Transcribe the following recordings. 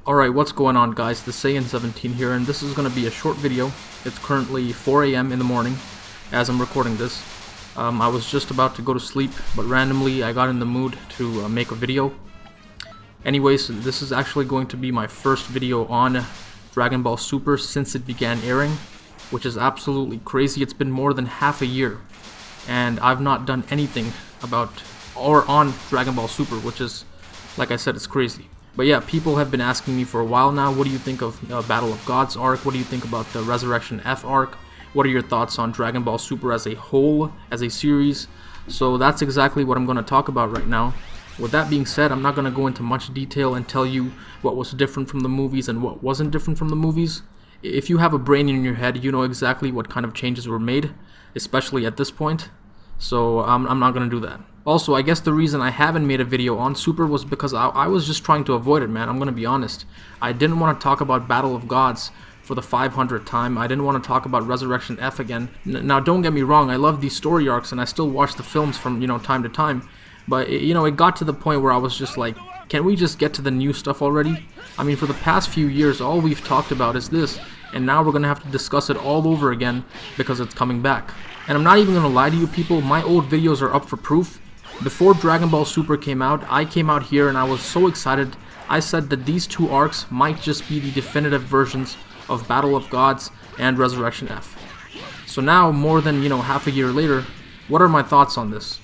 Alright, what's going on guys? The Saiyan17 here, and this is going to be a short video. It's currently 4 AM in the morning as I'm recording this. I was just about to go to sleep, but randomly I got in the mood to make a video. Anyways, this is actually going to be my first video on Dragon Ball Super since it began airing, which is absolutely crazy. It's been more than half a year, and I've not done anything about or on Dragon Ball Super, which is, like I said, it's crazy. But yeah, people have been asking me for a while now, what do you think of Battle of Gods arc? What do you think about the Resurrection F arc? What are your thoughts on Dragon Ball Super as a whole, as a series? So that's exactly what I'm going to talk about right now. With that being said, I'm not going to go into much detail and tell you what was different from the movies and what wasn't different from the movies. If you have a brain in your head, you know exactly what kind of changes were made, especially at this point. So I'm not going to do that. Also, I guess the reason I haven't made a video on Super was because I was just trying to avoid it, man. I'm going to be honest. I didn't want to talk about Battle of Gods for the 500th time. I didn't want to talk about Resurrection F again. Now, don't get me wrong. I love these story arcs, and I still watch the films from, time to time. But, it got to the point where I was just like, can we just get to the new stuff already? I mean, for the past few years, all we've talked about is this. And now we're going to have to discuss it all over again because it's coming back. And I'm not even going to lie to you people, my old videos are up for proof. Before Dragon Ball Super came out, I came out here and I was so excited. I said that these two arcs might just be the definitive versions of Battle of Gods and Resurrection F. So now, more than, half a year later, what are my thoughts on this?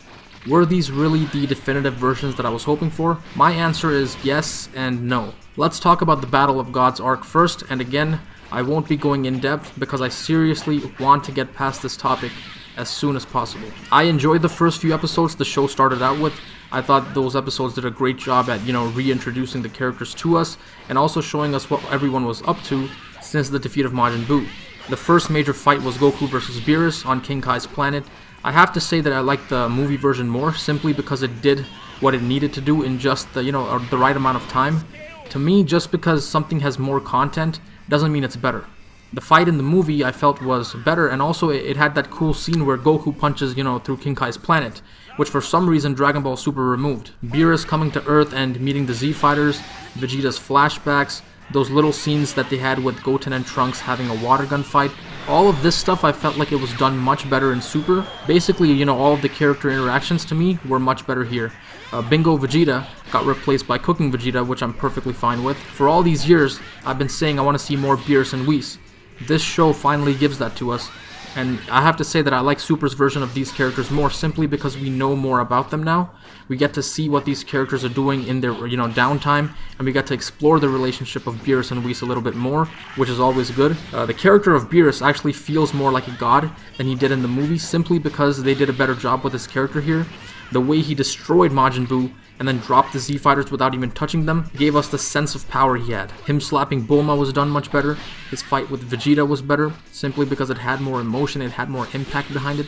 Were these really the definitive versions that I was hoping for? My answer is yes and no. Let's talk about the Battle of Gods arc first, and again, I won't be going in depth because I seriously want to get past this topic as soon as possible. I enjoyed the first few episodes the show started out with. I thought those episodes did a great job at, reintroducing the characters to us and also showing us what everyone was up to since the defeat of Majin Buu. The first major fight was Goku versus Beerus on King Kai's planet. I have to say that I like the movie version more simply because it did what it needed to do in just the, the right amount of time. To me, just because something has more content doesn't mean it's better. The fight in the movie I felt was better, and also it had that cool scene where Goku punches, through King Kai's planet, which for some reason Dragon Ball Super removed. Beerus coming to Earth and meeting the Z Fighters, Vegeta's flashbacks, those little scenes that they had with Goten and Trunks having a water gun fight. All of this stuff I felt like it was done much better in Super. Basically, all of the character interactions to me were much better here. Bingo Vegeta got replaced by Cooking Vegeta, which I'm perfectly fine with. For all these years, I've been saying I want to see more Beerus and Whis. This show finally gives that to us, and I have to say that I like Super's version of these characters more simply because we know more about them now. We get to see what these characters are doing in their, downtime, and we get to explore the relationship of Beerus and Whis a little bit more, which is always good. The character of Beerus actually feels more like a god than he did in the movie simply because they did a better job with his character here. The way he destroyed Majin Buu and then dropped the Z Fighters without even touching them gave us the sense of power he had. Him slapping Bulma was done much better. His fight with Vegeta was better, simply because it had more emotion, it had more impact behind it.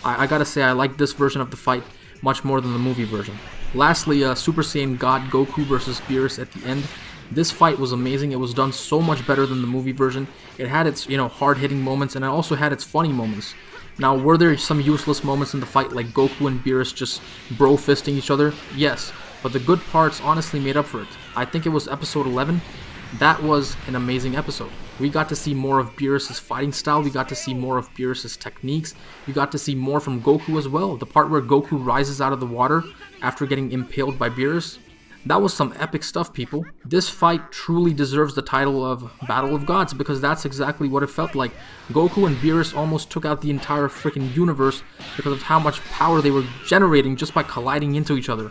I gotta say I like this version of the fight much more than the movie version. Lastly, Super Saiyan God Goku versus Beerus at the end. This fight was amazing. It was done so much better than the movie version. It had its, hard-hitting moments, and it also had its funny moments. Now, were there some useless moments in the fight, like Goku and Beerus just bro-fisting each other? Yes, but the good parts honestly made up for it. I think it was episode 11. That was an amazing episode. We got to see more of Beerus' fighting style. We got to see more of Beerus' techniques. We got to see more from Goku as well. The part where Goku rises out of the water after getting impaled by Beerus. That was some epic stuff, people. This fight truly deserves the title of Battle of Gods because that's exactly what it felt like. Goku and Beerus almost took out the entire freaking universe because of how much power they were generating just by colliding into each other.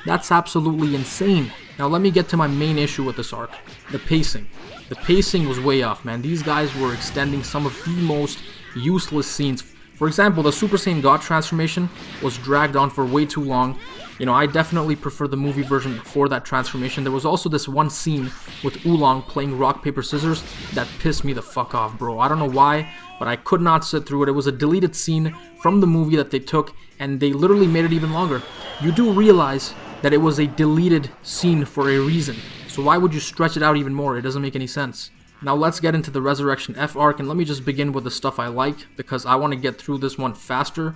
That's absolutely insane. Now let me get to my main issue with this arc. The pacing. The pacing was way off, man. These guys were extending some of the most useless scenes. For example, the Super Saiyan God transformation was dragged on for way too long. I definitely prefer the movie version for that transformation. There was also this one scene with Oolong playing rock, paper, scissors that pissed me the fuck off, bro. I don't know why, but I could not sit through it. It was a deleted scene from the movie that they took, and they literally made it even longer. You do realize that it was a deleted scene for a reason, so why would you stretch it out even more? It doesn't make any sense. Now let's get into the Resurrection F arc, and let me just begin with the stuff I like, because I want to get through this one faster.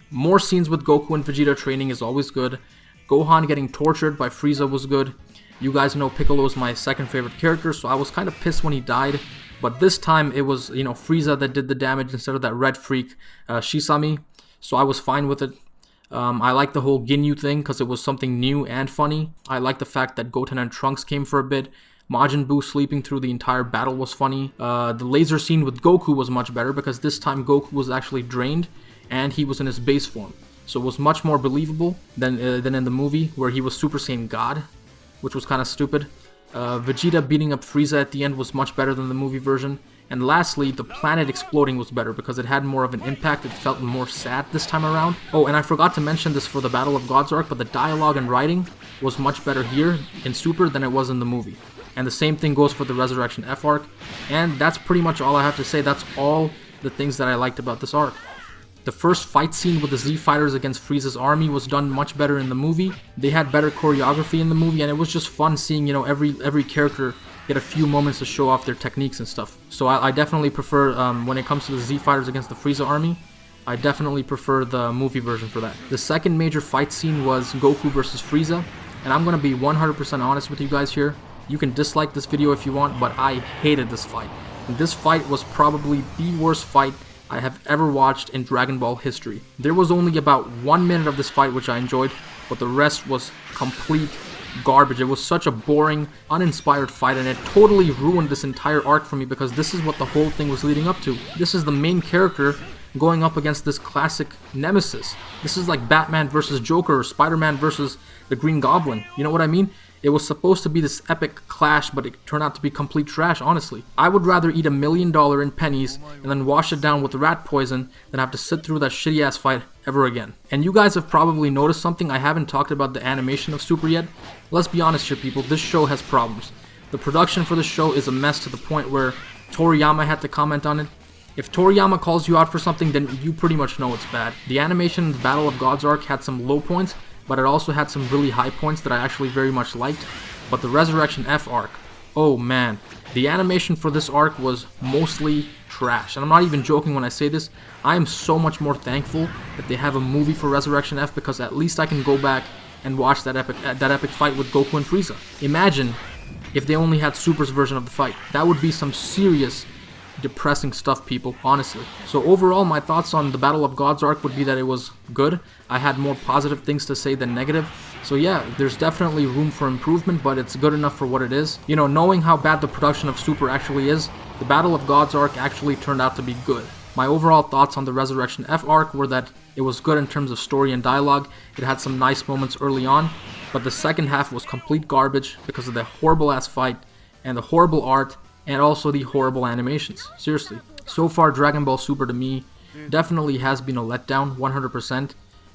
More scenes with Goku and Vegeta training is always good. Gohan getting tortured by Frieza was good. You guys know Piccolo's my second favorite character, so I was kind of pissed when he died. But this time it was, Frieza that did the damage instead of that red freak, Shisami. So I was fine with it. I like the whole Ginyu thing because it was something new and funny. I like the fact that Goten and Trunks came for a bit. Majin Buu sleeping through the entire battle was funny. The laser scene with Goku was much better because this time Goku was actually drained and he was in his base form. So it was much more believable than in the movie where he was Super Saiyan God, which was kind of stupid. Vegeta beating up Frieza at the end was much better than the movie version. And lastly, the planet exploding was better because it had more of an impact. It felt more sad this time around. Oh, and I forgot to mention this for the Battle of Gods arc, but the dialogue and writing was much better here in Super than it was in the movie. And the same thing goes for the Resurrection F arc. And that's pretty much all I have to say. That's all the things that I liked about this arc. The first fight scene with the Z Fighters against Frieza's army was done much better in the movie. They had better choreography in the movie, and it was just fun seeing, every character get a few moments to show off their techniques and stuff. So I definitely prefer, when it comes to the Z Fighters against the Frieza army, I definitely prefer the movie version for that. The second major fight scene was Goku versus Frieza, and I'm going to be 100% honest with you guys here. You can dislike this video if you want, but I hated this fight. And this fight was probably the worst fight I have ever watched in Dragon Ball history. There was only about 1 minute of this fight which I enjoyed, but the rest was complete garbage. It was such a boring, uninspired fight, and it totally ruined this entire arc for me because this is what the whole thing was leading up to. This is the main character going up against this classic nemesis. This is like Batman versus Joker or Spider-Man versus the Green Goblin. You know what I mean? It was supposed to be this epic clash, but it turned out to be complete trash, honestly. I would rather eat $1 million in pennies and then wash it down with rat poison than have to sit through that shitty ass fight ever again. And you guys have probably noticed something. I haven't talked about the animation of Super yet. Let's be honest here, people. This show has problems. The production for this show is a mess to the point where Toriyama had to comment on it. If Toriyama calls you out for something, then you pretty much know it's bad. The animation in the Battle of Gods arc had some low points, but it also had some really high points that I actually very much liked. But the Resurrection F arc, oh man, the animation for this arc was mostly trash. And I'm not even joking when I say this. I am so much more thankful that they have a movie for Resurrection F because at least I can go back and watch that epic fight with Goku and Frieza. Imagine if they only had Super's version of the fight. That would be some serious depressing stuff, people, honestly. So overall, my thoughts on the Battle of Gods arc would be that it was good. I had more positive things to say than negative. So yeah, there's definitely room for improvement, but it's good enough for what it is. Knowing how bad the production of Super actually is, the Battle of Gods arc actually turned out to be good. My overall thoughts on the Resurrection F arc were that it was good in terms of story and dialogue. It had some nice moments early on, but the second half was complete garbage because of the horrible ass fight and the horrible art and also the horrible animations. Seriously. So far, Dragon Ball Super to me definitely has been a letdown, 100%.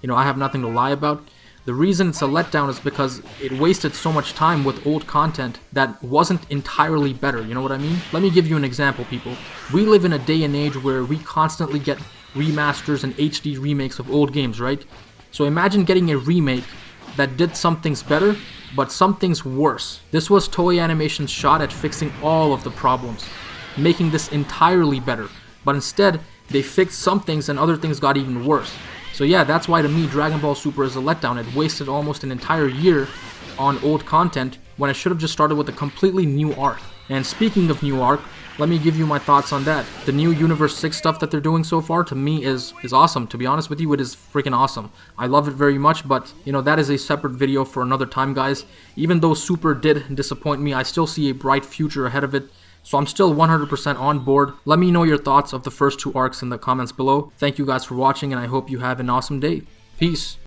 I have nothing to lie about. The reason it's a letdown is because it wasted so much time with old content that wasn't entirely better, you know what I mean? Let me give you an example, people. We live in a day and age where we constantly get remasters and HD remakes of old games, right? So imagine getting a remake that did some things better, but some things worse. This was Toei Animation's shot at fixing all of the problems, making this entirely better. But instead, they fixed some things and other things got even worse. So yeah, that's why to me Dragon Ball Super is a letdown. It wasted almost an entire year on old content when it should have just started with a completely new arc. And speaking of new arc, let me give you my thoughts on that. The new Universe 6 stuff that they're doing so far to me is awesome. To be honest with you, it is freaking awesome. I love it very much, but that is a separate video for another time, guys. Even though Super did disappoint me, I still see a bright future ahead of it. So I'm still 100% on board. Let me know your thoughts of the first two arcs in the comments below. Thank you guys for watching, and I hope you have an awesome day. Peace.